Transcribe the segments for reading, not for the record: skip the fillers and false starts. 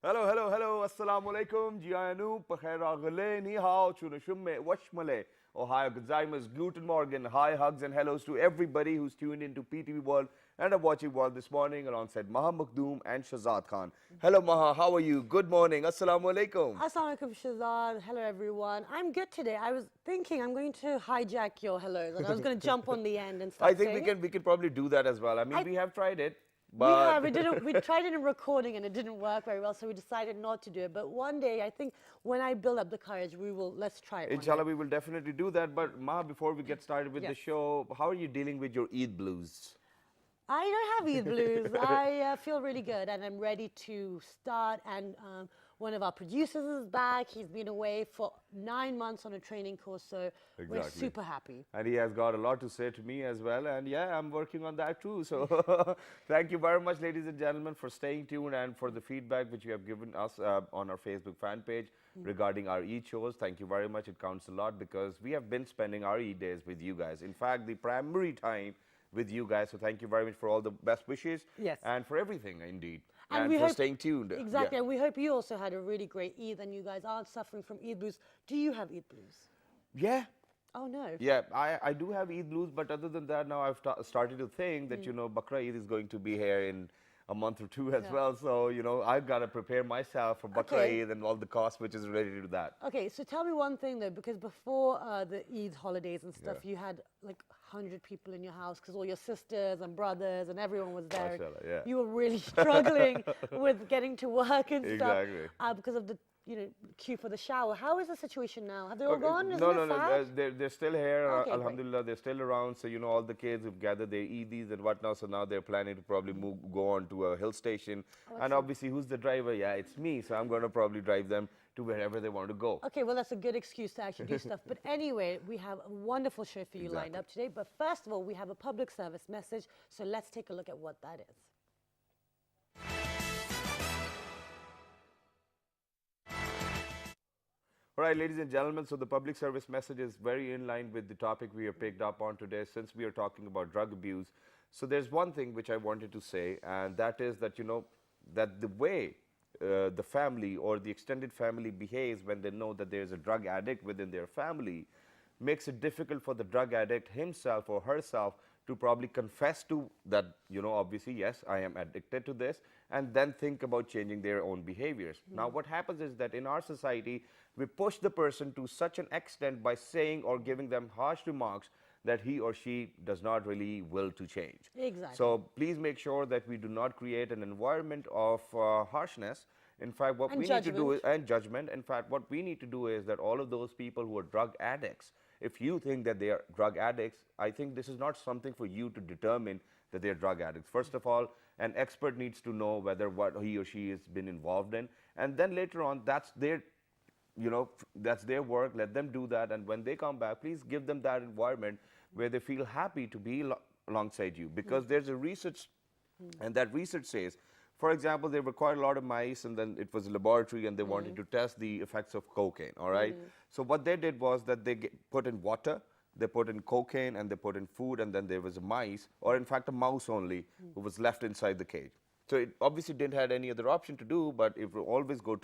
Hello, hello, hello. Assalamu alaikum. Jianu, Pachera Gale, Ni Hao, Chunashumme, Washmale, Ohio Gazaimas, Guten Morgen. Hi, hugs and hellos to everybody who's tuned into PTV World and are watching World this morning alongside Maha Makhdoom and Shazad Khan. Hello, Maha. How are you? Good morning. Assalamu alaikum. Assalamu alaikum, Shazad. Hello, everyone. I'm good today. I was thinking I'm going to hijack your hellos and I was going to jump on the end and I start think saying we can probably do that as well. I mean, I, we have tried it, we but have. We didn't. We tried it in recording and it didn't work very well, so we decided not to do it. But one day, I think when I build up the courage, let's try it one day. inshallah, we will definitely do that. But Maha, before we get started with the Yes. show, how are you dealing with your Eid blues? I don't have Eid blues. I feel really good and I'm ready to start. And one of our producers is back. He's been away for 9 months on a training course, so we're Exactly. super happy. And he has got a lot to say to me as well. And yeah, I'm working on that too. So thank you very much, ladies and gentlemen, for staying tuned and for the feedback which you have given us on our Facebook fan page regarding our Eid shows. Thank you very much. It counts a lot because we have been spending our Eid days with you guys. In fact, the primary time with you guys. So thank you very much for all the best wishes. Yes. And for everything, indeed. And And we for hope- staying tuned. Exactly, Yeah. and we hope you also had a really great Eid and you guys aren't suffering from Eid blues. Do you have Eid blues? Yeah. Oh no. Yeah, I do have Eid blues, but other than that, now I've started to think that, Bakra Eid is going to be here in a month or two as Yeah. well. So, I've got to prepare myself for Bakra Okay. Eid and all the cost which is related to that. Okay, so tell me one thing though, because before the Eid holidays and stuff, Yeah. you had like 100 people in your house because all your sisters and brothers and everyone was there. Mashallah, yeah. You were really struggling with getting to work and stuff Exactly. because of the queue for the shower. How is the situation now? Have they all Okay, gone? Isn't no, it no, no. sad? They're still here. Okay, great. Alhamdulillah, they're still around. So, all the kids who've gathered their Eidies and whatnot. So now they're planning to probably go on to a hill station. And excellent. obviously, who's the driver? Yeah, it's me. So I'm going to probably drive them to wherever they want to go. Okay, well, that's a good excuse to actually do stuff. But anyway, we have a wonderful show for you lined Exactly. up today. But first of all, we have a public service message. So let's take a look at what that is. All right, ladies and gentlemen, so the public service message is very in line with the topic we have picked up on today since we are talking about drug abuse. So there's one thing which I wanted to say, and that is that, that the way the family or the extended family behaves when they know that there's a drug addict within their family makes it difficult for the drug addict himself or herself to probably confess to that, obviously, yes, I am addicted to this, and then think about changing their own behaviors. Now, what happens is that in our society, we push the person to such an extent by saying or giving them harsh remarks that he or she does not really will to change. Exactly. So please make sure that we do not create an environment of harshness. In fact, what And we need to do judgment. is, and judgment. In fact, what we need to do is that all of those people who are drug addicts, if you think that they are drug addicts, I think this is not something for you to determine that they are drug addicts. First of all, an expert needs to know whether what he or she has been involved in, and then later on, that's their that's their work. Let them do that, and when they come back, please give them that environment where they feel happy to be alongside you, because there's a research, and that research says, for example, they required a lot of mice, and then it was a laboratory, and they wanted to test the effects of cocaine, all right? So what they did was that they put in water, they put in cocaine, and they put in food, and then there was a mice, or in fact a mouse only, who was left inside the cage. So it obviously didn't have any other option to do, but it will always go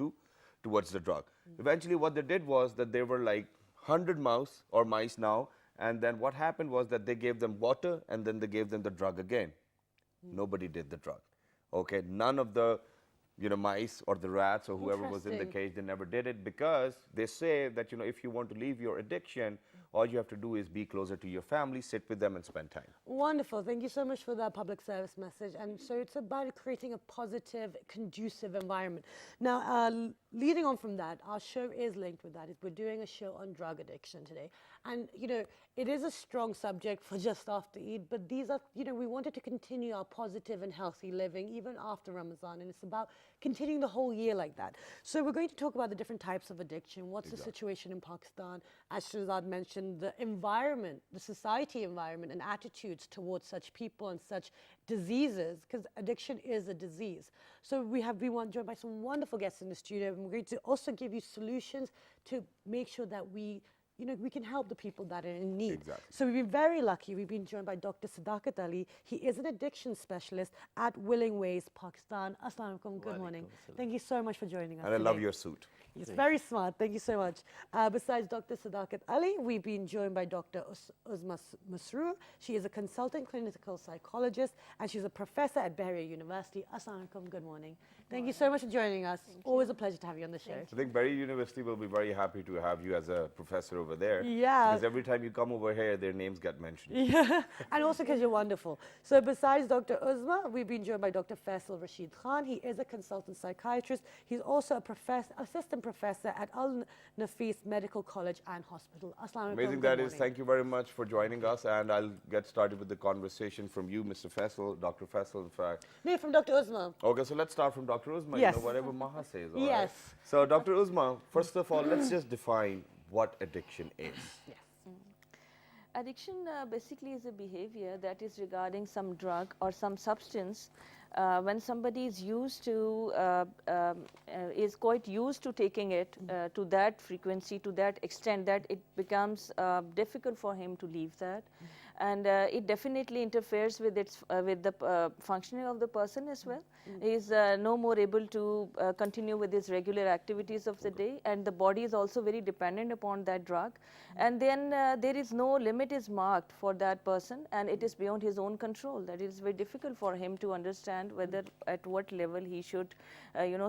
towards the drug. Eventually what they did was that there were like 100 mouse or mice now, and then what happened was that they gave them water and then they gave them the drug again. Nobody did the drug. Okay, none of the mice or the rats or whoever was in the Interesting. cage, they never did it, because they say that if you want to leave your addiction, all you have to do is be closer to your family, sit with them and spend time. Wonderful. Thank you so much for that public service message. And so it's about creating a positive, conducive environment. Now, leading on from that, our show is linked with that. We're doing a show on drug addiction today. And, it is a strong subject for just after Eid, but these are, we wanted to continue our positive and healthy living even after Ramadan. And it's about continuing the whole year like that. So we're going to talk about the different types of addiction. What's the situation in Pakistan? As Shahzad mentioned, the environment, the society environment and attitudes towards such people and such diseases, because addiction is a disease. So we have been joined by some wonderful guests in the studio, and we're going to also give you solutions to make sure that we we can help the people that are in need. Exactly. So we've been very lucky. We've been joined by Dr. Sadakat Ali. He is an addiction specialist at Willing Ways, Pakistan. Assalamu alaikum. Good morning. Thank you so much for joining us And I today. love your suit. It's very smart. Thank you so much. Besides Dr. Sadakat Ali, we've been joined by Dr. Uzma Masroor. She is a consultant clinical psychologist and she's a professor at Bahrain University. Assalamu alaikum. Good morning. Thank you so much for joining us. Always a pleasure to have you on the show. I think Bahrain University will be very happy to have you as a professor over there. Yeah. Because every time you come over here, their names get mentioned. Yeah, and also because you're wonderful. So besides Dr. Uzma, we've been joined by Dr. Faisal Rashid Khan. He is a consultant psychiatrist. He's also a assistant professor at Al Nafis Medical College and Hospital. Assalamu alaikum. Amazing Good that is. morning. Thank you very much for joining us. And I'll get started with the conversation from you, Mr. Faisal, Dr. Faisal, in fact. No, from Dr. Uzma. Okay, so let's start from Dr. Uzma. Yes. Whatever Maha says. All Yes. Right? So, Dr. Uzma, first of all, let's just define what addiction is. Yes. Addiction basically is a behavior that is regarding some drug or some substance when somebody is used to, is quite used to taking it to that frequency, to that extent that it becomes difficult for him to leave that. And it definitely interferes with with the functioning of the person as well. He is no more able to continue with his regular activities of the day, and the body is also very dependent upon that drug. And then there is no limit is marked for that person, and it is beyond his own control. That it is very difficult for him to understand whether at what level he should,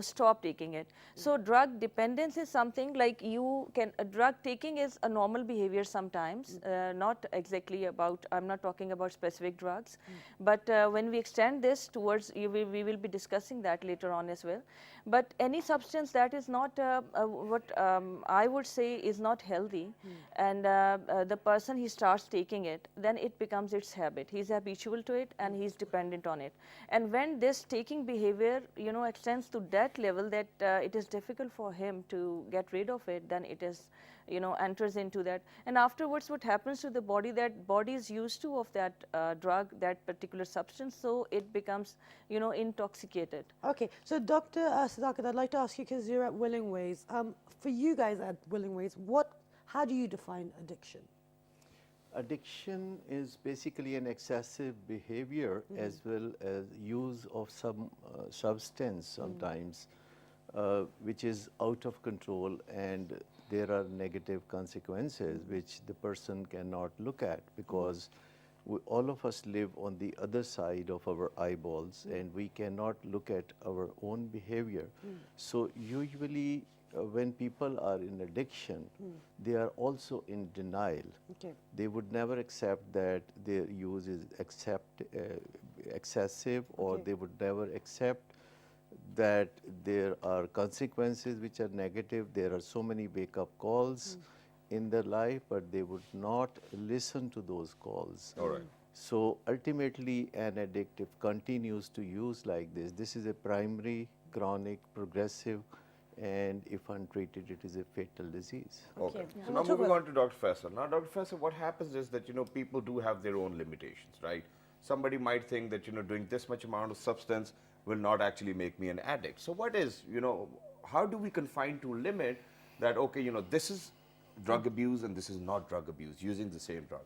stop taking it. So drug dependence is something like drug taking is a normal behavior sometimes, not exactly about, I'm not talking about specific drugs, but when we extend this towards, we will be discussing that later on as well. But any substance that is not what I would say is not healthy, and the person he starts taking it, then it becomes its habit. He's habitual to it and he's dependent on it. And when this taking behavior, extends to that level that it is difficult for him to get rid of it, then it is, enters into that. And afterwards, what happens to the body, that body is used to of that drug, that particular substance, so it becomes, intoxicated. Okay, so Dr. Sadakat, I'd like to ask you, because you're at Willing Ways, for you guys at Willing Ways, how do you define addiction? Addiction is basically an excessive behavior as well as use of some substance sometimes which is out of control, and there are negative consequences which the person cannot look at because all of us live on the other side of our eyeballs and we cannot look at our own behavior. So usually when people are in addiction, they are also in denial. Okay. They would never accept that their use is excessive, or they would never accept that there are consequences which are negative. There are so many wake-up calls in their life, but they would not listen to those calls. All right. So ultimately, an addict, if continues to use like this is a primary, chronic, progressive, and if untreated, it is a fatal disease. Okay. Okay. So now moving on to Dr. Faisal. Now, Dr. Faisal, what happens is that, people do have their own limitations, right? Somebody might think that, doing this much amount of substance will not actually make me an addict. So what is, how do we confine to limit that, okay, this is drug abuse and this is not drug abuse, using the same drug?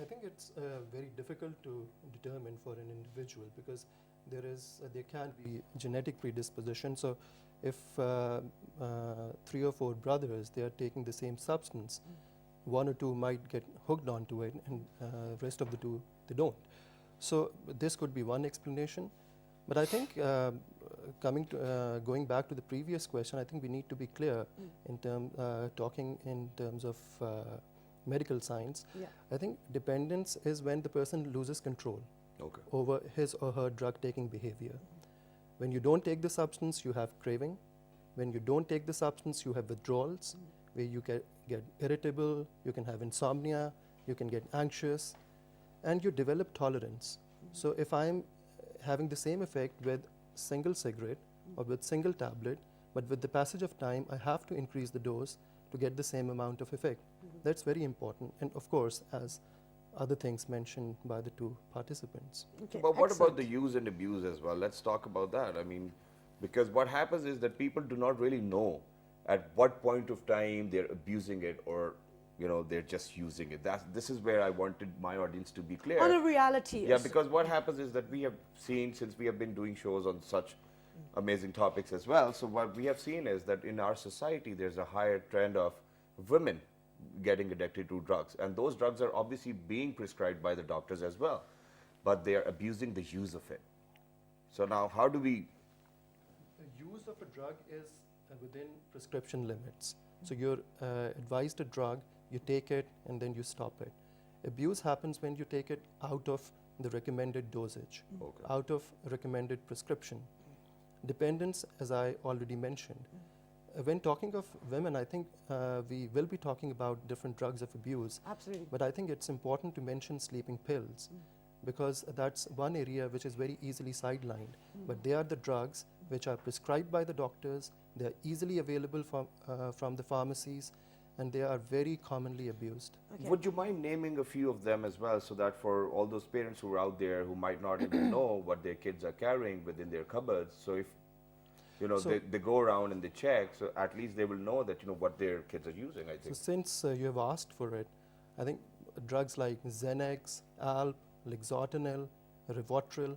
I think it's very difficult to determine for an individual because there can be genetic predisposition. So if 3 or 4 brothers, they are taking the same substance, 1 or 2 might get hooked onto it and rest of the 2, they don't. So this could be one explanation. But I think going back to the previous question, I think we need to be clear in talking in terms of medical science. Yeah. I think dependence is when the person loses control over his or her drug-taking behavior. When you don't take the substance, you have craving. When you don't take the substance, you have withdrawals, where you get irritable, you can have insomnia, you can get anxious, and you develop tolerance. So if I'm having the same effect with single cigarette or with single tablet, but with the passage of time, I have to increase the dose to get the same amount of effect. That's very important. And of course, as other things mentioned by the 2 participants. Okay, But what about excellent. the use and abuse as well? Let's talk about that. I mean, because what happens is that people do not really know at what point of time they're abusing it, or they're just using it. This is where I wanted my audience to be clear. On a reality. Yeah, because what happens is that we have seen, since we have been doing shows on such amazing topics as well, so what we have seen is that in our society there's a higher trend of women getting addicted to drugs, and those drugs are obviously being prescribed by the doctors as well, but they are abusing the use of it. So now how do we... The use of a drug is within prescription limits. So you're advised a drug, you take it, and then you stop it. Abuse happens when you take it out of the recommended dosage, out of recommended prescription. Dependence, as I already mentioned. When talking of women, I think we will be talking about different drugs of abuse. Absolutely. But I think it's important to mention sleeping pills, because that's one area which is very easily sidelined. But they are the drugs which are prescribed by the doctors, they are easily available from the pharmacies, and they are very commonly abused. Okay. Would you mind naming a few of them as well, so that for all those parents who are out there who might not even know what their kids are carrying within their cupboards, so if they go around and they check, so at least they will know that what their kids are using, I think. So since you have asked for it, I think drugs like Xanax, Alp, Lexotanil, Rivotril,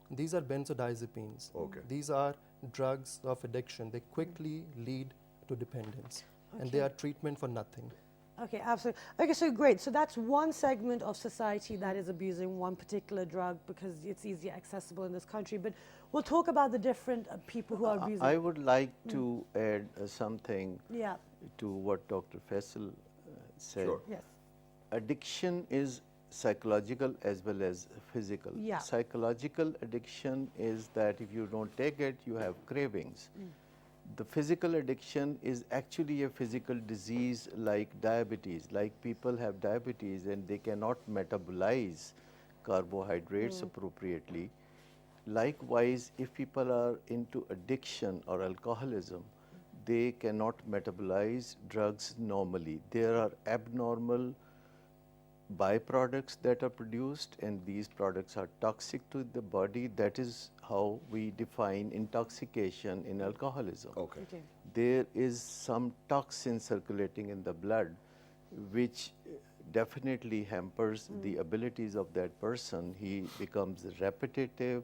these are benzodiazepines. These are drugs of addiction. They quickly lead to dependence, and they are treatment for nothing. Okay, absolutely. Okay, so great. So that's one segment of society that is abusing one particular drug because it's easier accessible in this country. But we'll talk about the different people who are abusing. I would like to add something Yeah. to what Dr. Faisal said. Sure. Yes. Addiction is psychological as well as physical. Yeah. Psychological addiction is that if you don't take it, you have cravings. The physical addiction is actually a physical disease like diabetes. Like people have diabetes and they cannot metabolize carbohydrates appropriately. Likewise, if people are into addiction or alcoholism, they cannot metabolize drugs normally. There are abnormal byproducts that are produced, and these products are toxic to the body. That is how we define intoxication in alcoholism. Okay. There is some toxin circulating in the blood which definitely hampers the abilities of that person. He becomes repetitive,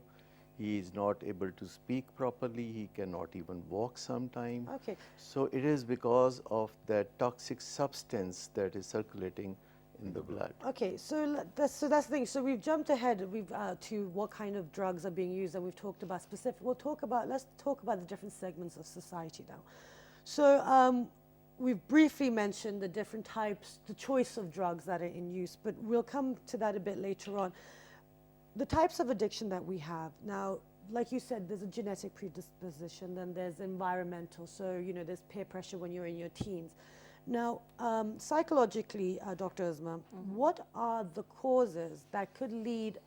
he is not able to speak properly, he cannot even walk sometime. Okay. So it is because of that toxic substance that is circulating in the blood. Okay, so that's the thing. So we've jumped ahead to what kind of drugs are being used, and we've talked about specific. Let's talk about the different segments of society now. So we've briefly mentioned the different types, the choice of drugs that are in use, but we'll come to that a bit later on. The types of addiction that we have now, like you said, there's a genetic predisposition, then there's environmental. So there's peer pressure when you're in your teens. Now, psychologically, Dr. Uzma, what are the causes that could lead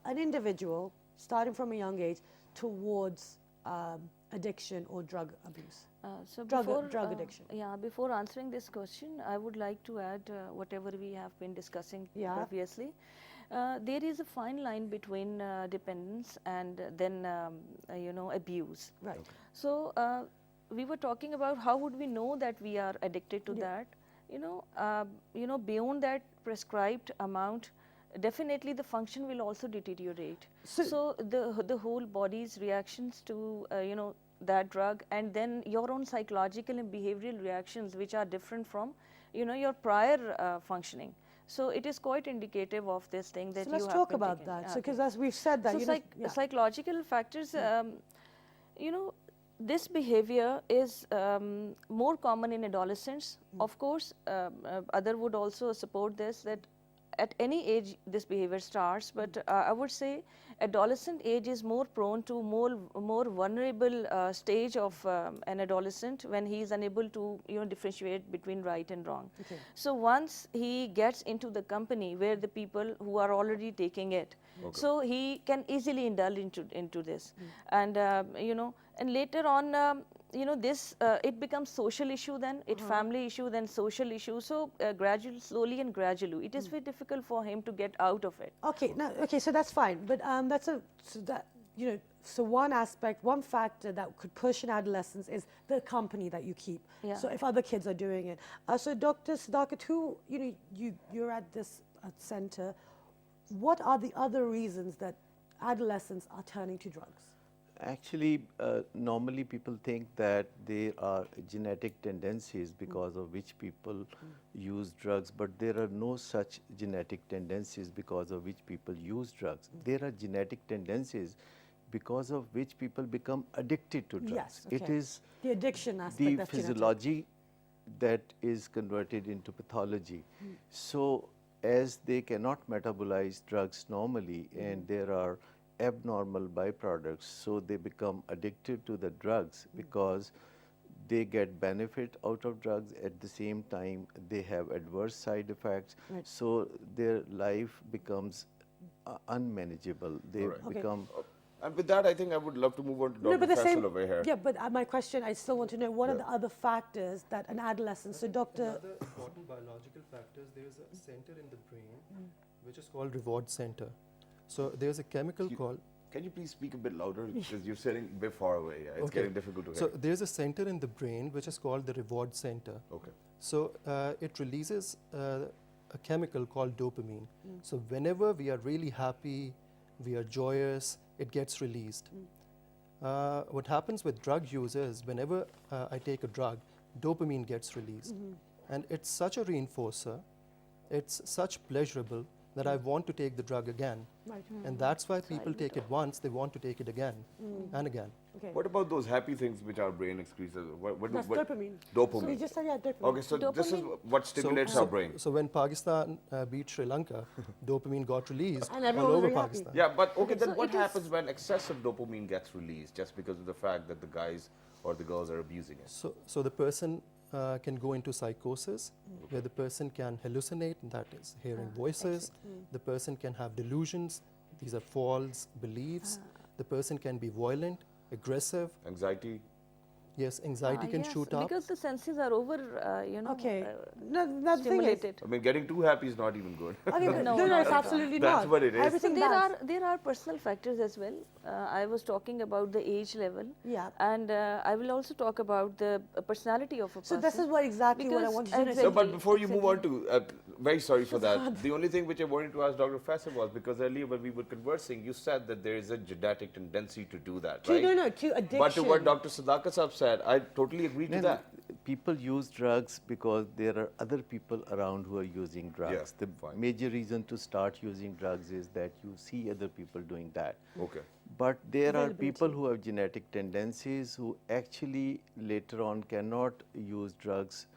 an individual, starting from a young age, towards addiction or drug abuse? So drug before, addiction. Yeah, before answering this question, I would like to add whatever we have been discussing previously. There is a fine line between dependence and then abuse. Right. Okay. So we were talking about how would we know that we are addicted to that. Beyond that prescribed amount, definitely the function will also deteriorate. So the whole body's reactions to that drug, and then your own psychological and behavioral reactions, which are different from your prior functioning. So it is quite indicative of this thing that so you have let's talk been about taking. that. So because as we've said that, So psychological factors, this behavior is more common in adolescents. Of course, other would also support this, that at any age this behavior starts, but I would say adolescent age is more prone to more vulnerable stage of an adolescent when he is unable to differentiate between right and wrong. Okay. So once he gets into the company where the people who are already taking it, so he can easily indulge into this, and and later on this it becomes social issue, then it family issue, then social issue. So slowly and gradually, it is very difficult for him to get out of it. Okay, now, so that's fine, but you know, so one aspect, one factor that could push an adolescence is the company that you keep. Yeah. So if other kids are doing it. So Dr. Sadakat, who, you know, you're at this center, what are the other reasons that adolescents are turning to drugs? Actually, normally people think that there are genetic tendencies because of which people use drugs, but there are no such genetic tendencies because of which people use drugs. There are genetic tendencies because of which people become addicted to drugs. Yes, It okay. is The addiction aspect, the that's genetic. physiology that is converted into pathology. So as they cannot metabolize drugs normally and there are abnormal byproducts, so they become addicted to the drugs because they get benefit out of drugs. At the same time they have adverse side effects, Right. so their life becomes unmanageable. They All right. Okay. become And with that, I think I would love to move on to No, Dr. but the Faisal same, over here. yeah, but my question, I still want to know, what are Yeah. the other factors that an adolescent, so Dr. Another important biological factor is there is a center in the brain which is called reward center. So there's a chemical called. Can you please speak a bit louder because you're sitting a bit far away. Yeah, it's Okay. getting difficult to hear. So there's a center in the brain which is called the reward center. Okay. So it releases a chemical called dopamine. So whenever we are really happy, we are joyous, it gets released. What happens with drug users, whenever I take a drug, dopamine gets released. And it's such a reinforcer, it's such pleasurable that I want to take the drug again. Right. And that's why people take it once, they want to take it again and again. Okay. What about those happy things which our brain excretes? What, That's dopamine. Dopamine. So you just said, yeah, dopamine. Okay, so this is Dopamine- what stimulates our brain. So when Pakistan beat Sri Lanka, dopamine got released And all everyone was over very happy. Pakistan. Yeah, but okay, then So what it is- happens when excessive dopamine gets released just because of the fact that the guys or the girls are abusing it? So the person can go into psychosis, where the person can hallucinate, that is hearing voices. The person can have delusions, these are false beliefs. The person can be violent, aggressive. Anxiety. Yes, anxiety can Yes, shoot up. because the senses are over, Okay. No, the thing is, stimulated. I mean, getting too happy is not even good. I mean, No, no, not it's at all. absolutely That's not. what it is. So Everything there are personal factors as well. I was talking about the age level. Yeah. And I will also talk about the personality of a person. So this is what exactly what I Because wanted to know. exactly- No, but before you move on to, very sorry for that. The only thing which I wanted to ask Dr. Faisal was because earlier when we were conversing, you said that there is a genetic tendency to do that, right? To addiction. But to what Dr. Sadakat Saab said, I totally agree to No, that. people use drugs because there are other people around who are using drugs. Yeah, The fine. major reason to start using drugs is that you see other people doing that. Okay. But there are Availability. people who have genetic tendencies who actually later on cannot use drugs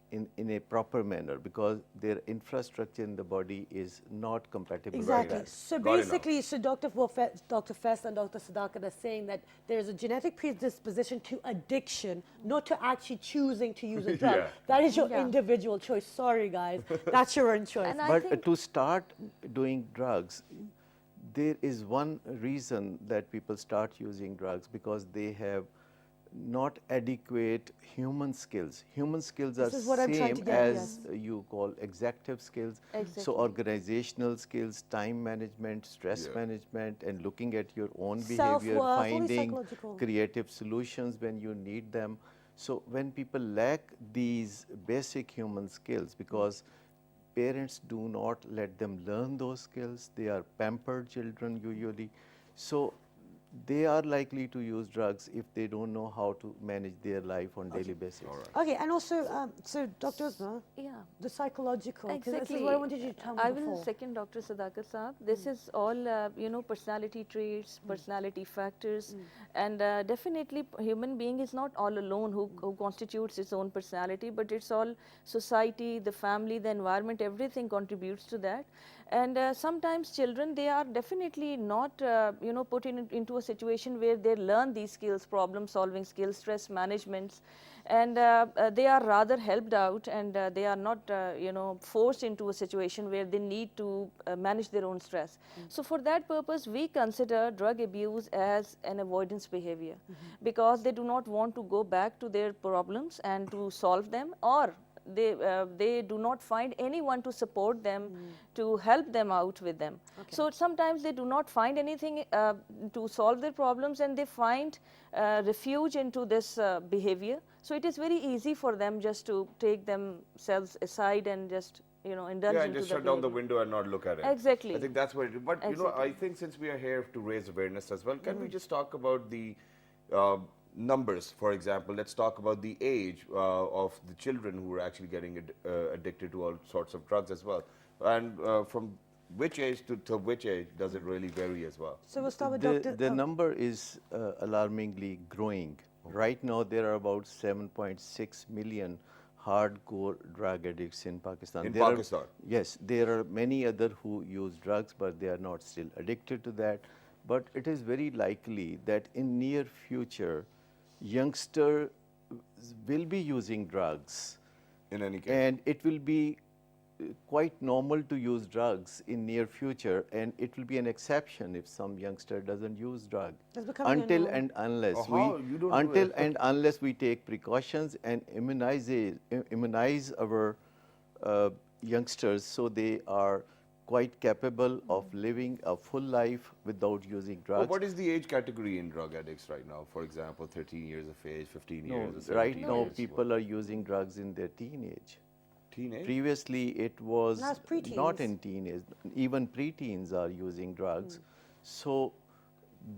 in a proper manner because their infrastructure in the body is not compatible with Exactly. that. So Got enough. basically, so Dr. Fest and Dr. Sadakat are saying that there is a genetic predisposition to addiction, not to actually choosing to use a drug. Yeah. That is your Yeah. individual choice. Sorry, guys. That's your own choice. And I But think to start doing drugs, there is one reason that people start using drugs because they have not adequate human skills. Human skills This are is what I'm trying same to get, as you call executive skills. Exactly. So organizational skills, time management, stress Yeah. management, and looking at your own behavior, Self-worth, all these finding psychological. creative solutions when you need them. So when people lack these basic human skills, because parents do not let them learn those skills, they are pampered children usually. So they are likely to use drugs if they don't know how to manage their life on daily basis. Okay, and also, so Dr. Usma, yeah. the psychological, 'cause Exactly. this is what I wanted you to tell me I before. will second Dr. Sadakat Saab. This is all, personality traits, personality factors, and definitely human being is not all alone who constitutes its own personality, but it's all society, the family, the environment, everything contributes to that. And sometimes children, they are definitely not, put into a situation where they learn these skills, problem solving skills, stress management, and they are rather helped out, and they are not, forced into a situation where they need to manage their own stress. So for that purpose, we consider drug abuse as an avoidance behavior because they do not want to go back to their problems and to solve them, or they do not find anyone to support them, to help them out with them. So sometimes they do not find anything to solve their problems, and they find refuge into this behavior. So it is very easy for them just to take themselves aside and just indulge Yeah, and into just the shut down the behavior. window and not look at it. Exactly. I think that's what it is. But, Exactly. I think since we are here to raise awareness as well, can we just talk about the numbers, for example? Let's talk about the age of the children who are actually getting addicted to all sorts of drugs as well. And from which age to which age does it really vary as well? So we'll start with The, Dr. the number is alarmingly growing. Right now, there are about 7.6 million hardcore drug addicts in Pakistan. In There are- Pakistan? yes, there are many other who use drugs, but they are not still addicted to that. But it is very likely that in near future, youngsters will be using drugs, In any case. and it will be quite normal to use drugs in near future, and it will be an exception if some youngster doesn't use drug It's becoming a until norm. and unless Oh, how? You don't do until it. and unless we take precautions and immunize our youngsters so they are quite capable of living a full life without using Well, drugs. what is the age category in drug addicts right now? For example, 13 years of age, 15 No, years, or 17 right now years? people are using drugs in their teenage. Teenage? Previously, it was Now it's preteens. not in teenage. Even preteens are using drugs. So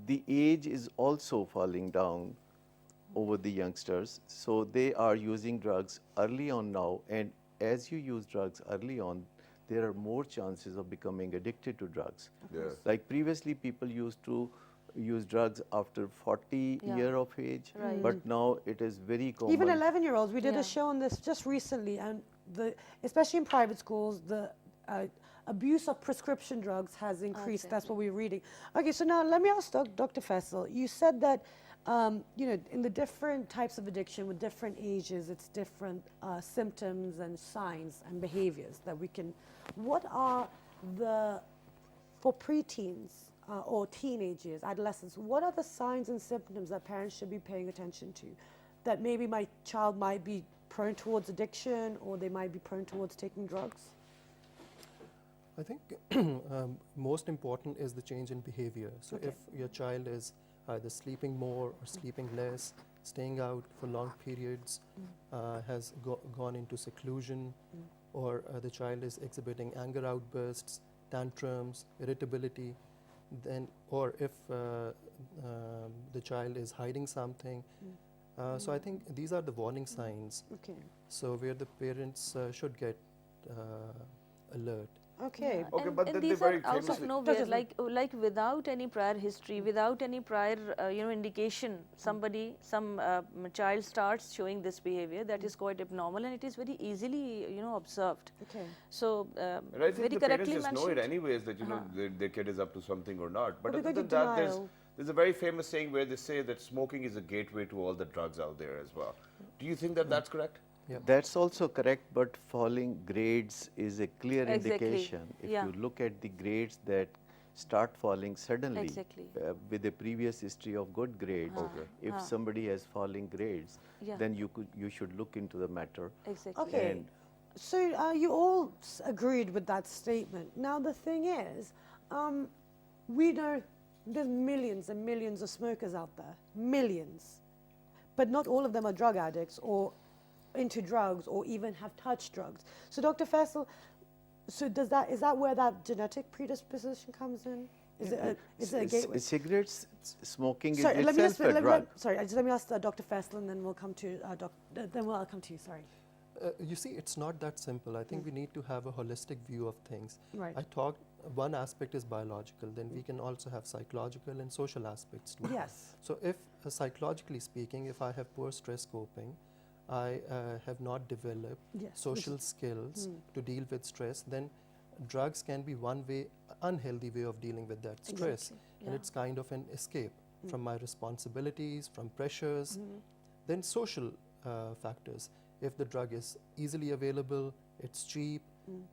the age is also falling down over the youngsters. So they are using drugs early on now. And as you use drugs early on, there are more chances of becoming addicted to drugs. Yes. Like previously, people used to use drugs after 40 Yeah. year of age, Right. but now it is very common. Even 11-year-olds, we did Yeah. a show on this just recently, and especially in private schools, the abuse of prescription drugs has increased. Okay. That's what we're reading. Okay, so now let me ask Dr. Faisal. You said that in the different types of addiction with different ages, it's different symptoms and signs and behaviors that we can. What are for preteens or teenagers, adolescents, what are the signs and symptoms that parents should be paying attention to? That maybe my child might be prone towards addiction, or they might be prone towards taking drugs? I think most important is the change in behavior. So Okay. if your child is either sleeping more or sleeping less, staying out for long periods, has gone into seclusion, or the child is exhibiting anger outbursts, tantrums, irritability, then, or if the child is hiding something. So I think these are the warning signs. Okay. So where the parents should get alert. Okay. Yeah. Okay, and, but and then they these are very out of famously- nowhere, Dr. like without any prior history, without any prior indication, some child starts showing this behavior that is quite abnormal, and it is very easily observed. Okay. So And I think very the parents correctly just know it mentioned. anyways that their kid is up to something or not. But But other because than of that, denial. there's a very famous saying where they say that smoking is a gateway to all the drugs out there as well. Do you think that that's correct? Yeah. That's also correct, but falling grades is a clear Exactly. indication. If Yeah. you look at the grades that start falling suddenly Exactly. with a previous history of good grades, Okay. if somebody has falling grades, Yeah. then you should look into the matter. Exactly. Okay. And- So you all agreed with that statement. Now the thing is, we know there's millions and millions of smokers out there, millions, but not all of them are drug addicts or into drugs or even have touched drugs. So Dr. Faisal, so is that where that genetic predisposition comes in? Is it a gateway? Cigarettes smoking Sorry, is let me itself a drug. let me ask Dr. Faisal, and then we'll come to I'll come to you. Sorry. You see, it's not that simple. I think we need to have a holistic view of things. Right. I talked, one aspect is biological, then we can also have psychological and social aspects too. Yes. So if, psychologically speaking, if I have poor stress coping, I have not developed Yes, social skills to deal with stress, then drugs can be one way, unhealthy way of dealing with that stress. Exactly, And yeah. it's kind of an escape from my responsibilities, from pressures. Then social factors. If the drug is easily available, it's cheap,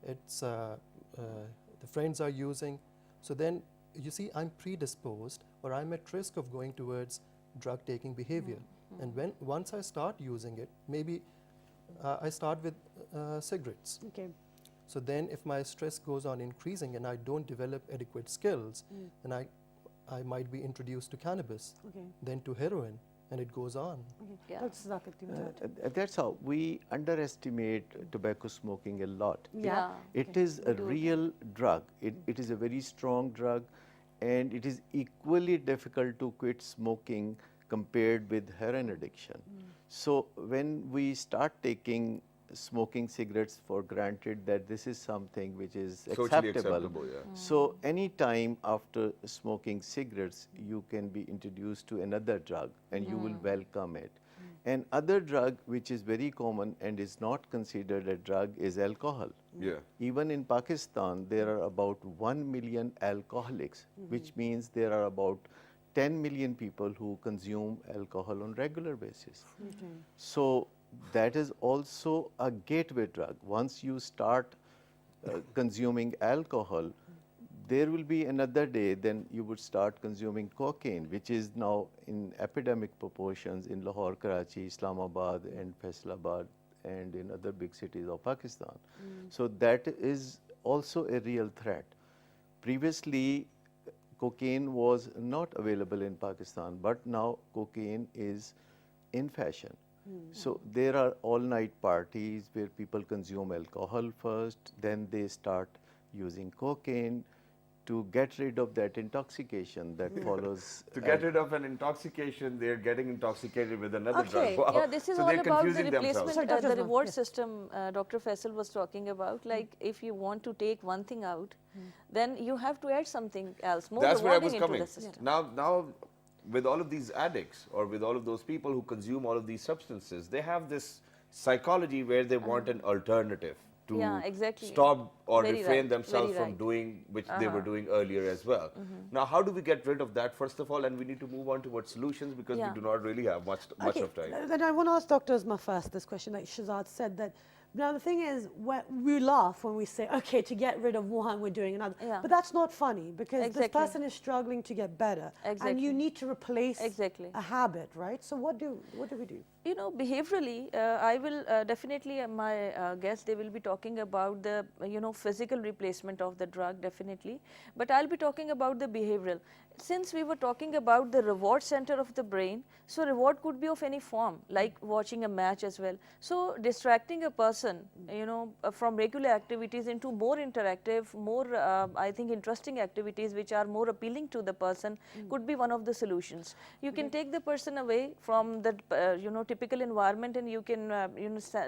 it's the friends are using, so then you see I'm predisposed or I'm at risk of going towards drug taking behavior. And once I start using it, maybe I start with cigarettes. Okay. So then if my stress goes on increasing and I don't develop adequate skills, then I might be introduced to cannabis, Okay. then to heroin, and it goes on. Okay. Yeah. Dr. Sadaka, do you want to add? That's how we underestimate tobacco smoking a lot. Yeah. It is a real drug. It is a very strong drug, and it is equally difficult to quit smoking compared with heroin addiction. So when we start taking smoking cigarettes for granted that this is something which is Socially acceptable. acceptable, yeah. So any time after smoking cigarettes, you can be introduced to another drug and you will welcome it. And other drug which is very common and is not considered a drug is alcohol. Yeah. Even in Pakistan, there are about 1 million alcoholics, which means there are about 10 million people who consume alcohol on regular basis. So that is also a gateway drug. Once you start consuming alcohol, there will be another day, then you would start consuming cocaine, which is now in epidemic proportions in Lahore, Karachi, Islamabad, and Faisalabad, and in other big cities of Pakistan. So that is also a real threat. Previously, cocaine was not available in Pakistan, but now cocaine is in fashion. So there are all-night parties where people consume alcohol first, then they start using cocaine to get rid of that intoxication that follows. To get rid of an intoxication, they're getting intoxicated with another Okay. drug. Wow. Yeah, this is so all they're about the confusing themselves. replacement, Sorry, Dr. the Azman, reward yes. system Dr. Faisal was talking about. Like if you want to take one thing out, then you have to add something else, more That's where I rewarding was into coming. the system. Now, with all of these addicts or with all of those people who consume all of these substances, they have this psychology where they want an alternative to Yeah, exactly. stop or Very refrain right, themselves very from right. doing which they were doing earlier as well. Now, how do we get rid of that first of all? And we need to move on towards solutions because Yeah. we do not really have much of time. Then I want to ask Dr. Azma first this question, like Shazad said, that now the thing is, we laugh when we say, okay, to get rid of one, we're doing another. Yeah. But that's not funny because this Exactly. person is struggling to get better. And Exactly. you need to replace Exactly. a habit, right? So what do we do? You know, behaviorally, I will definitely, my guests, they will be talking about the, physical replacement of the drug, definitely. But I'll be talking about the behavioral. Since we were talking about the reward center of the brain, so reward could be of any form, like watching a match as well. So distracting a person, from regular activities into more interactive, more, I think, interesting activities which are more appealing to the person could be one of the solutions. You can take the person away from the, typical environment and you can,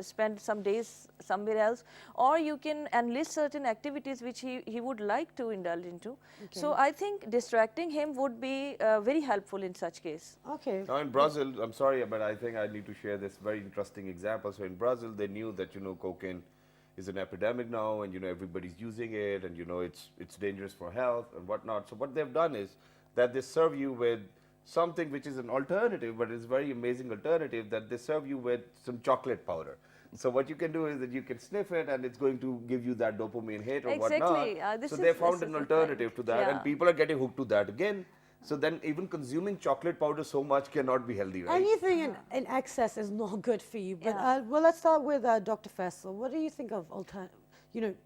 spend some days somewhere else, or you can enlist certain activities which he would like to indulge into. So I think distracting him would be very helpful in such case. Okay. Now in Brazil, I'm sorry, but I think I need to share this very interesting example. So in Brazil, they knew that cocaine is an epidemic now, and everybody's using it, and it's dangerous for health and whatnot. So what they've done is that they serve you with something which is an alternative, but it's a very amazing alternative, that they serve you with some chocolate powder. So what you can do is that you can sniff it and it's going to give you that dopamine hit or Exactly. whatnot. So This they is- found this an is the alternative to point. that, Yeah. and people are getting hooked to that again. So then even consuming chocolate powder so much cannot be healthy, right? Anything in excess is not good for you. But Yeah. well, let's start with Dr. Faisal. What do you think of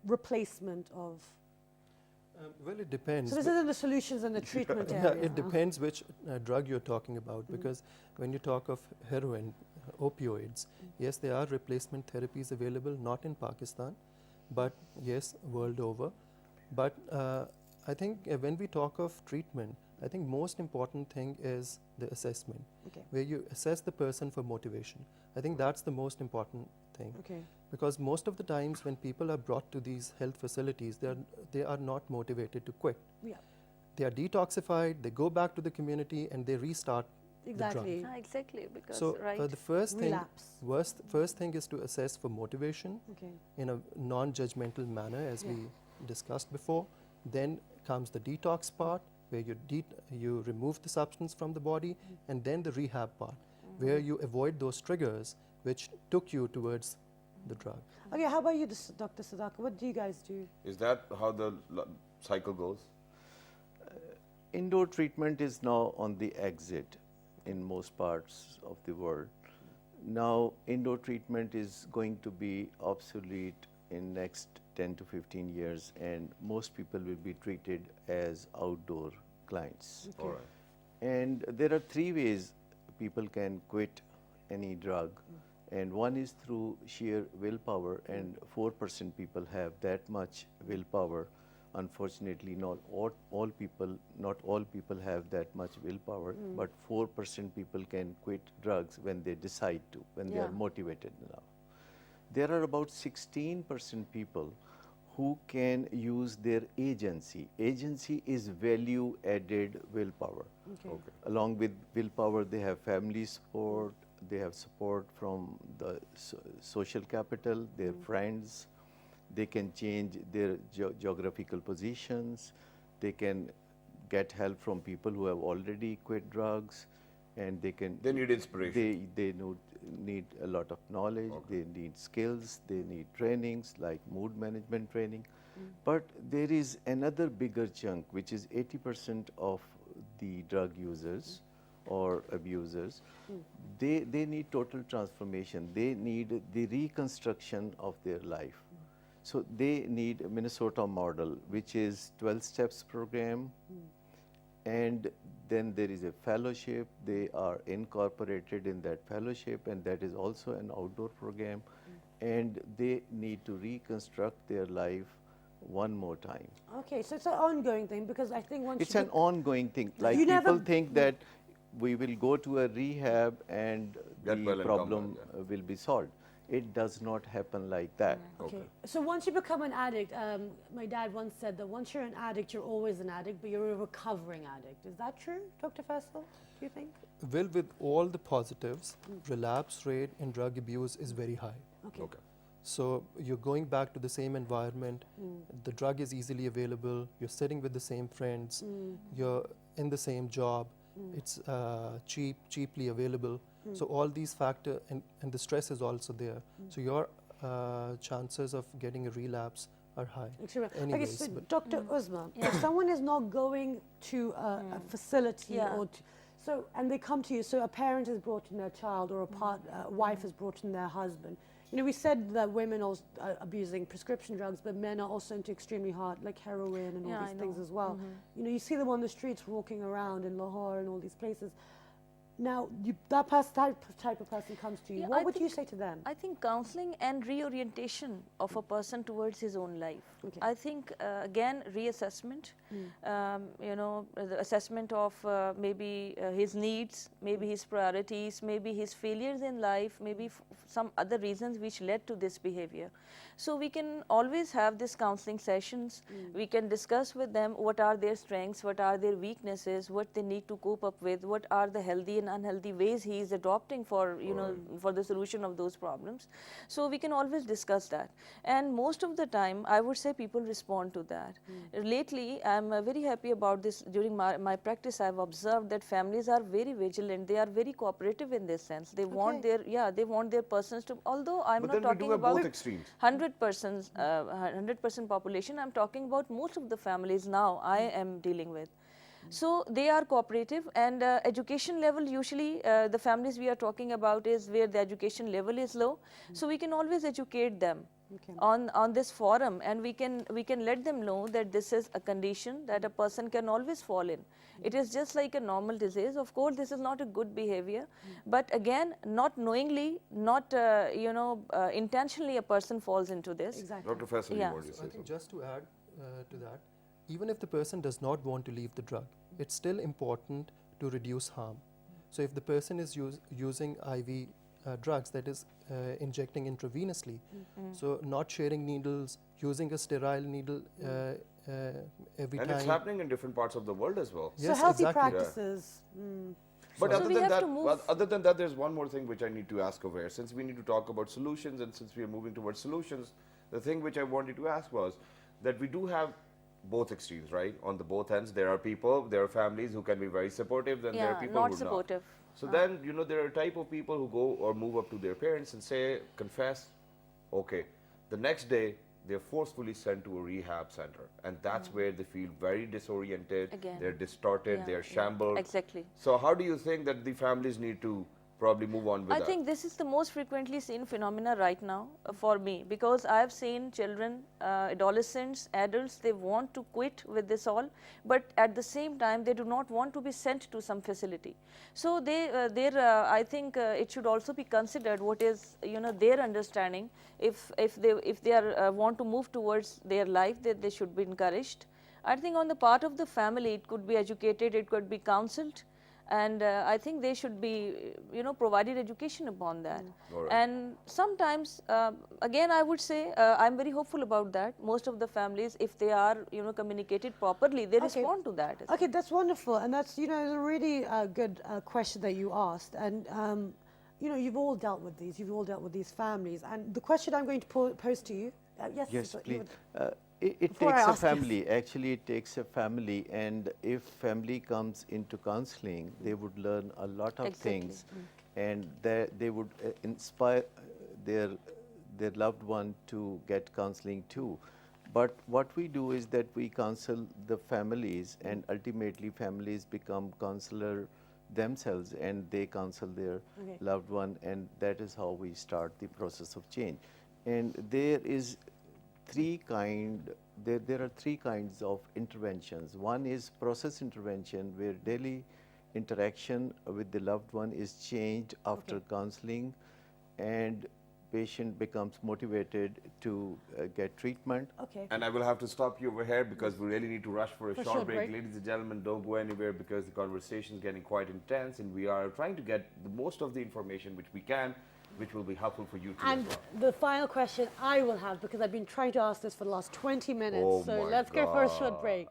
replacement of? Well, it depends. So this isn't the solutions and the treatment Yeah, area. it depends which drug you're talking about, because when you talk of heroin, opioids, yes, there are replacement therapies available, not in Pakistan, but yes, world over. But I think when we talk of treatment, I think most important thing is the assessment, Okay. where you assess the person for motivation. I think that's the most important thing. Okay. Because most of the times when people are brought to these health facilities, they are not motivated to quit. Yeah. They are detoxified, they go back to the community, and they restart the drug. Exactly. Exactly, because, So right. the first thing, Relapse. first thing is to assess for motivation Okay. in a non-judgmental manner, as we discussed before. Then comes the detox part, where you remove the substance from the body, and then the rehab part, where you avoid those triggers which took you towards the drug. Okay, how about you, Dr. Sadaka? What do you guys do? Is that how the cycle goes? Indoor treatment is now on the exit in most parts of the world. Now, indoor treatment is going to be obsolete in next 10 to 15 years, and most people will be treated as outdoor clients. All right. And there are three ways people can quit any drug, and one is through sheer willpower, and 4% people have that much willpower. Unfortunately, not all people have that much willpower, but 4% people can quit drugs when they decide to, when they Yeah. are motivated enough. There are about 16% people who can use their agency. Agency is value added willpower. Okay. Along with willpower, they have family support, they have support from the social capital, their friends, they can change their geographical positions, they can get help from people who have already quit drugs, and they can. They need inspiration. They need a lot of knowledge, they need skills, they need trainings like mood management training. But there is another bigger chunk, which is 80% of the drug users or abusers. They need total transformation. They need the reconstruction of their life. So they need a Minnesota model, which is 12 steps program, and then there is a fellowship. They are incorporated in that fellowship, and that is also an outdoor program, and they need to reconstruct their life one more time. Okay, so it's an ongoing thing, because I think once It's you an ongoing thing. Like You never- people think that we will go to a rehab and Get the well and come problem back, yeah. will be solved. It does not happen like that. Okay. So once you become an addict, my dad once said that once you're an addict, you're always an addict, but you're a recovering addict. Is that true, Dr. Faisal? Do you think? Well, with all the positives, relapse rate in drug abuse is very high. Okay. Okay. So you're going back to the same environment, the drug is easily available, you're sitting with the same friends, you're in the same job, it's cheaply available. So all these factors, and the stress is also there. So your chances of getting a relapse are high. Extremely. Okay, Anyways, so but Dr. Uzma, if someone is not going to a facility Yeah. or and they come to you, so a parent has brought in their child, or a wife has brought in their husband. You know, we said that women are abusing prescription drugs, but men are also into extremely hard, like heroin and all Yeah, these I things know. as well. You know, you see them on the streets walking around in Lahore and all these places. Now, that type of person comes to you. Yeah, What I would you think- say to them? I think counseling and reorientation of a person towards his own life. Okay. I think again reassessment, you know, the assessment of maybe his needs, maybe his priorities, maybe his failures in life, maybe some other reasons which led to this behavior. So we can always have this counseling sessions. We can discuss with them what are their strengths, what are their weaknesses, what they need to cope up with, what are the healthy and unhealthy ways he is adopting for, you know, for the solution of those problems. So we can always discuss that. And most of the time, I would say people respond to that. Lately, I'm very happy about this. During my practice, I've observed that families are very vigilant. They are very cooperative in this sense. They want they want their persons to, although I'm But not then we do talking have about both extremes. 100% population. I'm talking about most of the families now I am dealing with. So they are cooperative, and education level, usually the families we are talking about is where the education level is low. So we can always educate them on this forum, and we can let them know that this is a condition that a person can always fall in. It is just like a normal disease. Of course, this is not a good behavior, but again, not knowingly, not intentionally, a person falls into this. Exactly. Dr. Faisal, Yeah. you wanted to I say think something? just to add to that, even if the person does not want to leave the drug, it's still important to reduce harm. So if the person is using IV drugs, that is injecting intravenously, so not sharing needles, using a sterile needle every And time. it's happening in different parts of the world as well. Yes, so healthy exactly. practices. But So other we than have that, to move- well, other than that, there's one more thing which I need to ask over here. Since we need to talk about solutions, and since we are moving towards solutions, the thing which I wanted to ask was that we do have both extremes, right? On the both ends, there are people, there are families who can be very supportive, then there are Yeah, people not who supportive. So then, you know, there are a type of people who go or move up to their parents and say, confess, okay. The next day, they're forcefully sent to a rehab center, and that's where they feel very disoriented, Again. they're distorted, Yeah, they're yeah, shambled. exactly. So how do you think that the families need to probably move on with I that. think this is the most frequently seen phenomena right now for me, because I have seen children, adolescents, adults, they want to quit with this all, but at the same time they do not want to be sent to some facility. So I think it should also be considered what is their understanding. If they are want to move towards their life, that they should be encouraged. I think on the part of the family, it could be educated, it could be counseled, and I think they should be provided education upon that. All right. And sometimes again I would say I'm very hopeful about that. Most of the families, if they are communicated properly, they respond to that. Okay, that's wonderful, and that's a really good question that you asked, and you've all dealt with these. You've all dealt with these families, and the question I'm going to pose to you. Yes, Yes, so you please. would- It Before I takes a ask this. family. Actually, it takes a family, and if family comes into counseling, they would learn a lot of Exactly. things, and they would inspire their loved one to get counseling too. But what we do is that we counsel the families, and ultimately families become counselor themselves, and they counsel their Okay. loved one, and that is how we start the process of change. And there is there are three kinds of interventions. One is process intervention, where daily interaction with the loved one is changed after counseling, and patient becomes motivated to get treatment. Okay. And I will have to stop you over here because we really need to rush for a For short short break. break. Ladies and gentlemen, don't go anywhere because the conversation is getting quite intense, and we are trying to get the most of the information which we can, which will be helpful for you too And as well. the final question I will have, because I've been trying to ask this for the last 20 minutes, Oh so my let's go for a short God. break.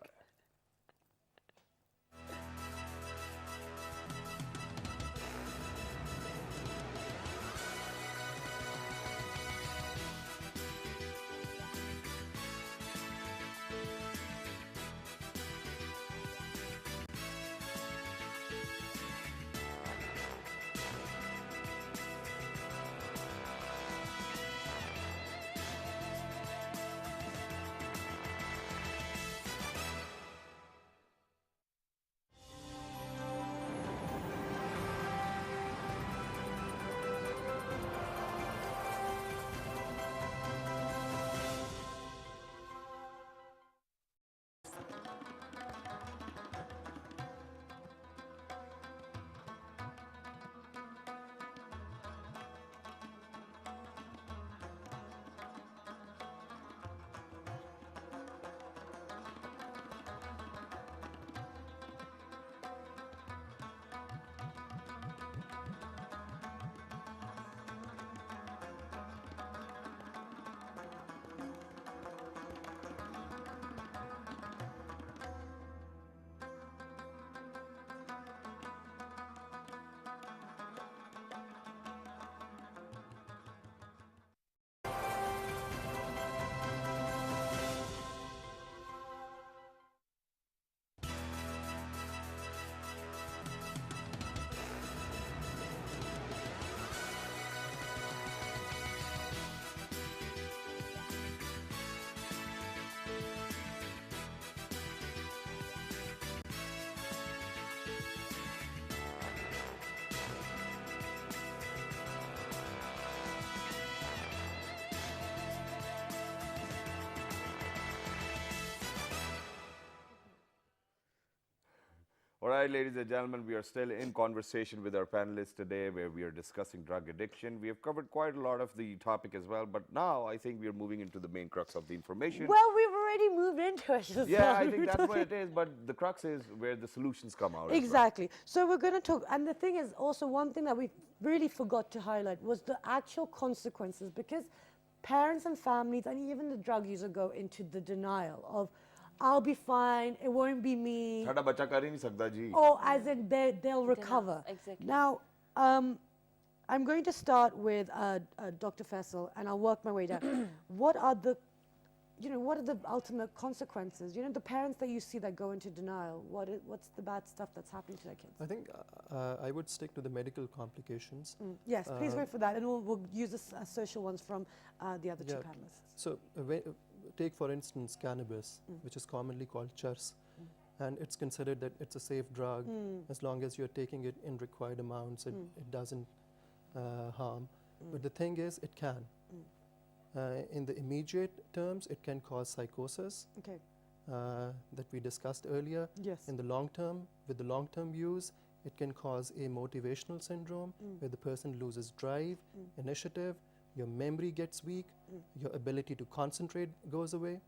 All right, ladies and gentlemen, we are still in conversation with our panelists today where we are discussing drug addiction. We have covered quite a lot of the topic as well, but now I think we are moving into the main crux of the information. Well, we've already moved into it. Shazad. Yeah, I think We're that's what talking- it is, but the crux is where the solutions come out. as well. Exactly. So we're going to talk, and the thing is also one thing that we really forgot to highlight was the actual consequences, because parents and families and even the drug user go into the denial of, I'll be fine, it won't be me, Saada bacha kar hi nahi sakda ji. or as in they'll recover. Exactly. Now, I'm going to start with Dr. Faisal, and I'll work my way down. What are the ultimate consequences? The parents that you see that go into denial, what's the bad stuff that's happening to their kids? I think I would stick to the medical complications. Yes, please go for that, and we'll use the social ones from the other two Yeah. panelists. So take for instance cannabis, which is commonly called chars, and it's considered that it's a safe drug as long as you're taking it in required amounts. It doesn't harm. But the thing is, it can. In the immediate terms, it can cause psychosis Okay. that we discussed earlier. Yes. In the long term, with the long-term use, it can cause a motivational syndrome where the person loses drive, initiative, your memory gets weak, your ability to concentrate goes away.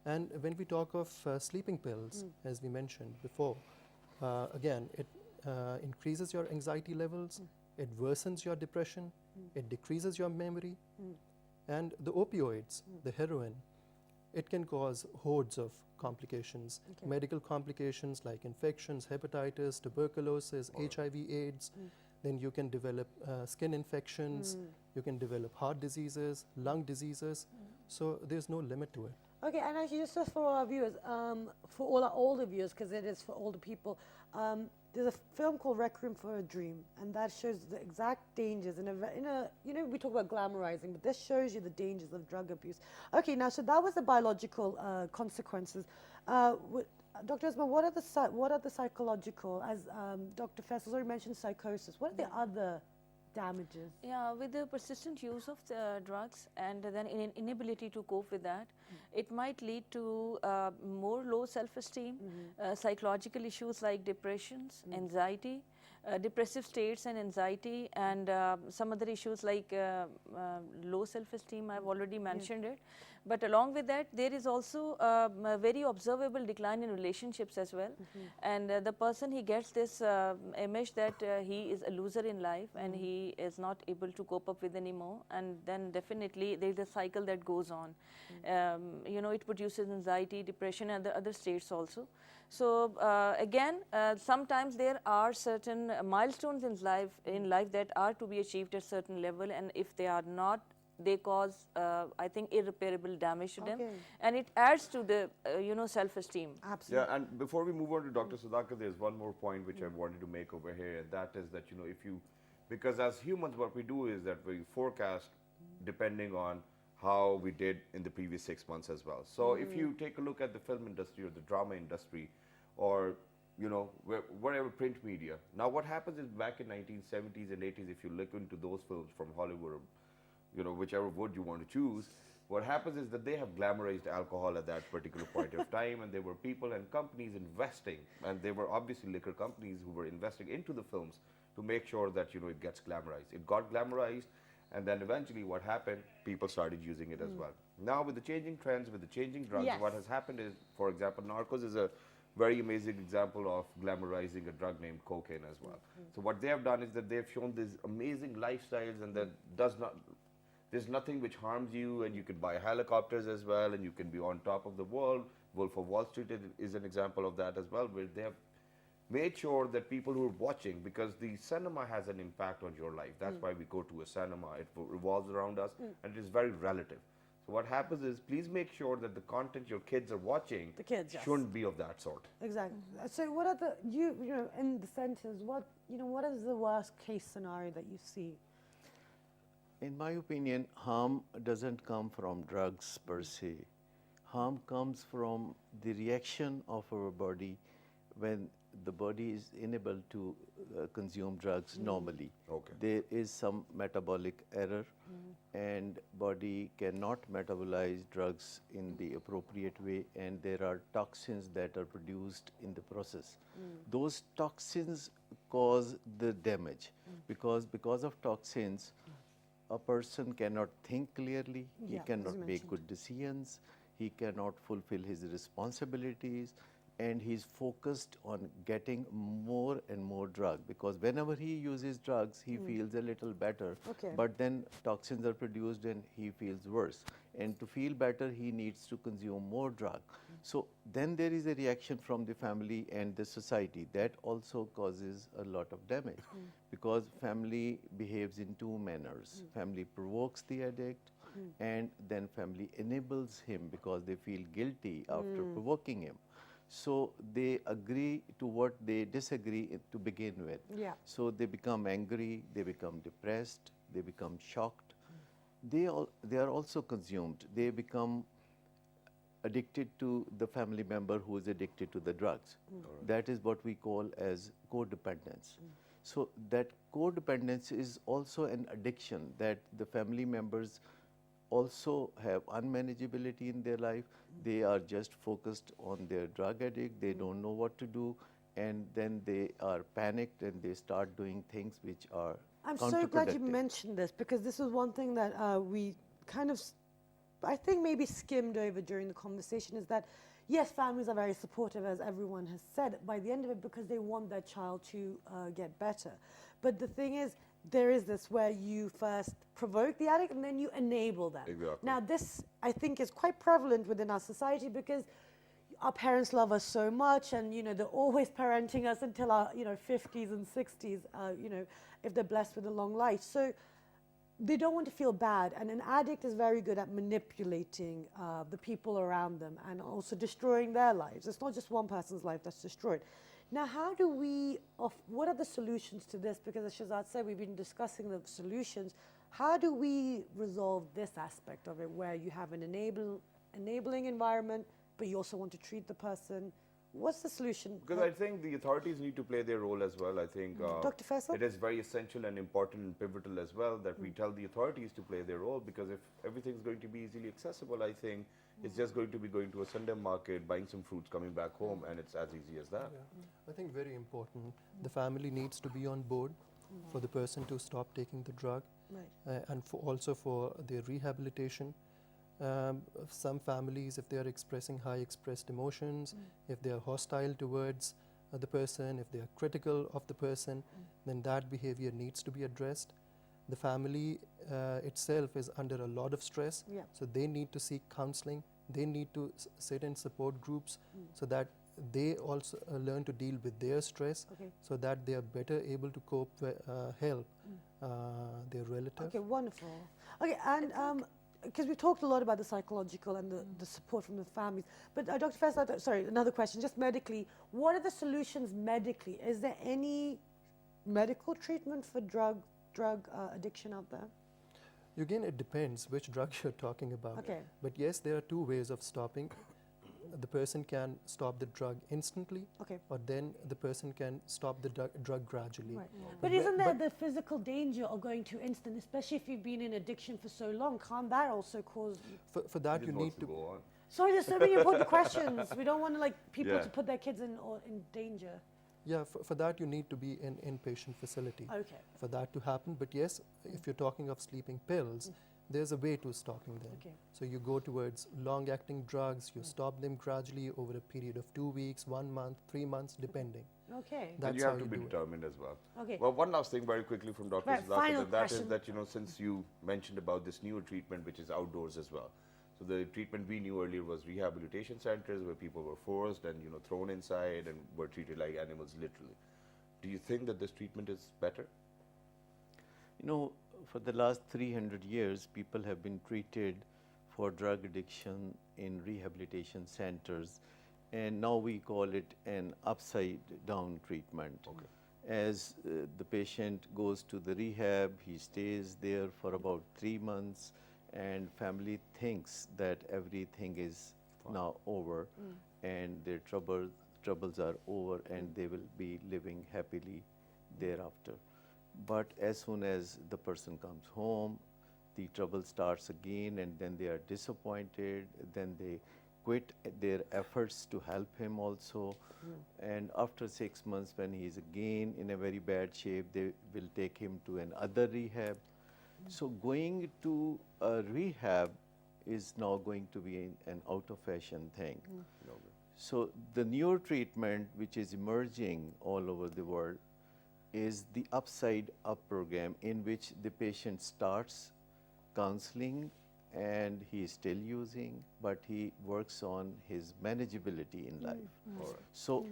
And when we talk of sleeping pills, as we mentioned before, again, it increases your anxiety levels, it worsens your depression, it decreases your memory. And the opioids, the heroin, it can cause hordes of complications, Okay. medical complications like infections, hepatitis, tuberculosis, HIV/AIDS. Then you can develop skin infections, you can develop heart diseases, lung diseases. So there's no limit to it. Okay, and actually, just for our viewers, for all our older viewers, because it is for older people, there's a film called Requiem for a Dream, and that shows the exact dangers in a you know, we talk about glamorizing, but this shows you the dangers of drug abuse. Okay, now, so that was the biological consequences. Dr. Esma, what are the psychological, as Dr. Fess has already mentioned psychosis, what are the other damages? Yeah, with the persistent use of the drugs and then inability to cope with that, it might lead to more low self-esteem, psychological issues like depressions, anxiety, depressive states and anxiety, and some other issues like low self-esteem. I've already mentioned it. But along with that, there is also a very observable decline in relationships as well. And the person, he gets this image that he is a loser in life and he is not able to cope up with anymore. And then definitely there is a cycle that goes on. You know, it produces anxiety, depression, and the other states also. So again, sometimes there are certain milestones in life that are to be achieved at certain level, and if they are not, they cause, I think, irreparable damage to them, and it adds to the, you know, self-esteem. Absolutely. Yeah, and before we move on to Dr. Sudhakar, there's one more point which I wanted to make over here, and that is that, you know, because as humans, what we do is that we forecast depending on how we did in the previous 6 months as well. So if you take a look at the film industry or the drama industry, or you know, whatever print media. Now, what happens is back in 1970s and 80s, if you look into those films from Hollywood, or, you know, whichever wood you want to choose, what happens is that they have glamorized alcohol at that particular point of time, and there were people and companies investing, and they were obviously liquor companies who were investing into the films to make sure that, you know, it gets glamorized. It got glamorized, and then eventually what happened, people started using it as well. Now, with the changing trends, with the changing drugs, what has happened is, for example, Narcos is a very amazing example of glamorizing a drug named cocaine as well. So what they have done is that they've shown these amazing lifestyles, and that there's nothing which harms you, and you can buy helicopters as well, and you can be on top of the world. Wolf of Wall Street is an example of that as well, where they have made sure that people who are watching, because the cinema has an impact on your life. That's why we go to a cinema. It revolves around us, and it is very relative. So what happens is, please make sure that the content your kids are watching shouldn't be of that sort. Exactly. So what are the, you know, in the sentence, what is the worst case scenario that you see? In my opinion, harm doesn't come from drugs per se. Harm comes from the reaction of our body when the body is unable to consume drugs normally. Okay. There is some metabolic error, and body cannot metabolize drugs in the appropriate way, and there are toxins that are produced in the process. Those toxins cause the damage, because of toxins, a person cannot think clearly, he cannot make good decisions, he cannot fulfill his responsibilities, and he's focused on getting more and more drug, because whenever he uses drugs, he feels a little better, but then toxins are produced and he feels worse. And to feel better, he needs to consume more drug. So then there is a reaction from the family and the society that also causes a lot of damage, because family behaves in two manners. Family provokes the addict, and then family enables him because they feel guilty after provoking him. So they agree to what they disagree to begin with. So they become angry, they become depressed, they become shocked. They are also consumed. They become addicted to the family member who is addicted to the drugs. That is what we call as codependence. So that codependence is also an addiction that the family members also have unmanageability in their life. They are just focused on their drug addict. They don't know what to do, and then they are panicked and they start doing things which are I'm so glad you counterproductive. mentioned this, because this is one thing that we kind of, I think, maybe skimmed over during the conversation, is that yes, families are very supportive, as everyone has said, by the end of it, because they want their child to get better. But the thing is, there is this where you first provoke the addict and then you enable them. Exactly. Now, this, I think, is quite prevalent within our society, because our parents love us so much, and they're always parenting us until our 50s and 60s, if they're blessed with a long life. So they don't want to feel bad, and an addict is very good at manipulating the people around them and also destroying their lives. It's not just one person's life that's destroyed. Now, how do we, what are the solutions to this? Because as Shahzad said, we've been discussing the solutions. How do we resolve this aspect of it, where you have an enabling environment, but you also want to treat the person? What's the solution? Because I think the authorities need to play their role as well. I think Dr. Faisal? it is very essential and important and pivotal as well that we tell the authorities to play their role, because if everything's going to be easily accessible, I think it's just going to be going to a Sunday market, buying some fruits, coming back home, and it's as easy as that. I think very important. The family needs to be on board for the person to stop taking the drug, Right. and also for their rehabilitation. Some families, if they are expressing high expressed emotions, if they are hostile towards the person, if they are critical of the person, then that behavior needs to be addressed. The family itself is under a lot of stress, Yeah. so they need to seek counseling. They need to sit in support groups so that they also learn to deal with their stress, Okay. so that they are better able to cope with, help their relative. Okay, wonderful. Okay, and because we talked a lot about the psychological and the support from the families, but Dr. Faisal, sorry, another question, just medically, what are the solutions medically? Is there any medical treatment for drug addiction out there? Again, it depends which drug you're talking about. Okay. But yes, there are two ways of stopping. The person can stop the drug instantly, Okay. or then the person can stop the drug gradually. Right. But isn't there the physical danger of going to instant, especially if you've been in addiction for so long? Can't that also cause... For that, He you just need wants to. go on. Sorry, there's so many important questions. We don't want people Yeah. to put their kids in danger. Yeah, for that, you need to be in inpatient facility Okay. for that to happen. But yes, if you're talking of sleeping pills, there's a way to stopping them. Okay. So you go towards long-acting drugs, you stop them gradually over a period of 2 weeks, 1 month, 3 months, depending. Okay. That's And you how have to be do it. determined as well. Okay. Well, one last thing very quickly from Dr. Right, Siddharth, final and that is question. that, since you mentioned about this newer treatment, which is outdoors as well. So the treatment we knew earlier was rehabilitation centers where people were forced and, thrown inside and were treated like animals, literally. Do you think that this treatment is better? For the last 300 years, people have been treated for drug addiction in rehabilitation centers, and now we call it an upside down treatment. Okay. As the patient goes to the rehab, he stays there for about 3 months, and family thinks that everything is now over and their troubles are over and they will be living happily thereafter. But as soon as the person comes home, the trouble starts again, and then they are disappointed, then they quit their efforts to help him also. And after 6 months, when he is again in a very bad shape, they will take him to another rehab. So going to a rehab is now going to be an out of fashion thing. So the newer treatment which is emerging all over the world is the upside up program, in which the patient starts counseling and he is still using, but he works on his manageability in life. All right. So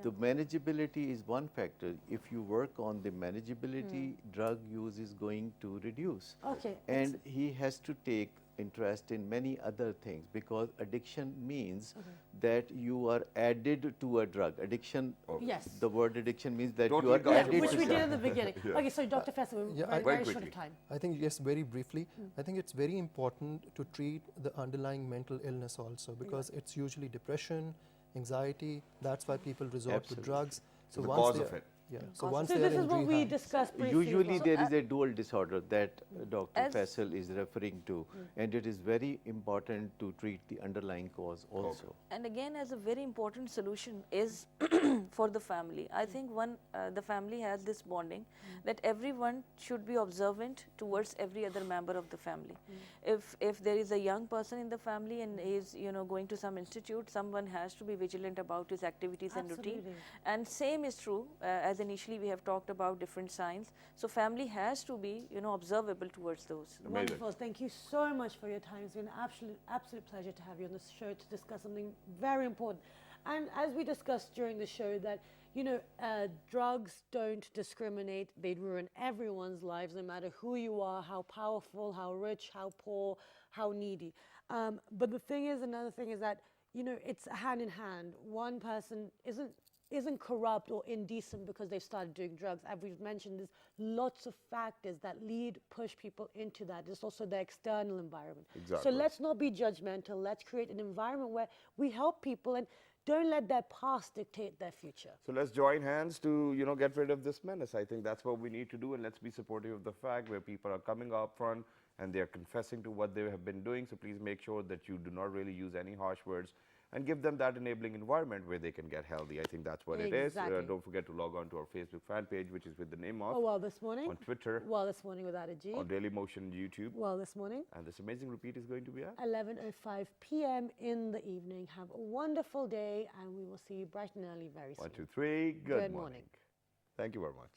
the manageability is one factor. If you work on the manageability, drug use is going to reduce. Okay. And he has to take interest in many other things, because addiction means that you are added to a drug. Addiction, Yes. the word addiction means that Totally you are got Yeah, it. added which to we did in something. the beginning. Okay, so Dr. Faisal, we're Yeah, very, very very short quickly. of time. I think, yes, very briefly, I think it's very important to treat the underlying mental illness also, because it's usually depression, anxiety. That's why people resort Absolutely. to drugs. So The once cause they of are- it. Yeah. So once So they are this in is what we rehab, discussed briefly. as Usually well. there is a dual disorder that Dr. As- Faisal is referring to, and it is very important to treat the underlying cause also. And again, as a very important solution is for the family. I think the family has this bonding that everyone should be observant towards every other member of the family. If there is a young person in the family and is going to some institute, someone has to be vigilant about his activities and routine. Absolutely. And same is true as initially we have talked about different signs. So family has to be observable towards those. Wonderful. Thank you so much for your time. It's been an absolute pleasure to have you on the show to discuss something very important. And as we discussed during the show, that drugs don't discriminate. They ruin everyone's lives, no matter who you are, how powerful, how rich, how poor, how needy. But another thing is that it's hand in hand. One person isn't corrupt or indecent because they've started doing drugs. As we've mentioned, there's lots of factors that push people into that. There's also the external environment. Exactly. So let's not be judgmental. Let's create an environment where we help people and don't let their past dictate their future. So let's join hands to, get rid of this menace. I think that's what we need to do, and let's be supportive of the fact where people are coming up front and they're confessing to what they have been doing. So please make sure that you do not really use any harsh words and give them that enabling environment where they can get healthy. I think that's what it is. Exactly. Don't forget to log on to our Facebook fan page, which is with the name of, Oh, well, this morning. on Twitter, This morning without a G. on Daily Motion YouTube. This morning. And this amazing repeat is going to be at 11:05 p.m. in the evening. Have a wonderful day, and we will see you bright and early very soon. 1, 2, 3. Good morning. Thank you very much.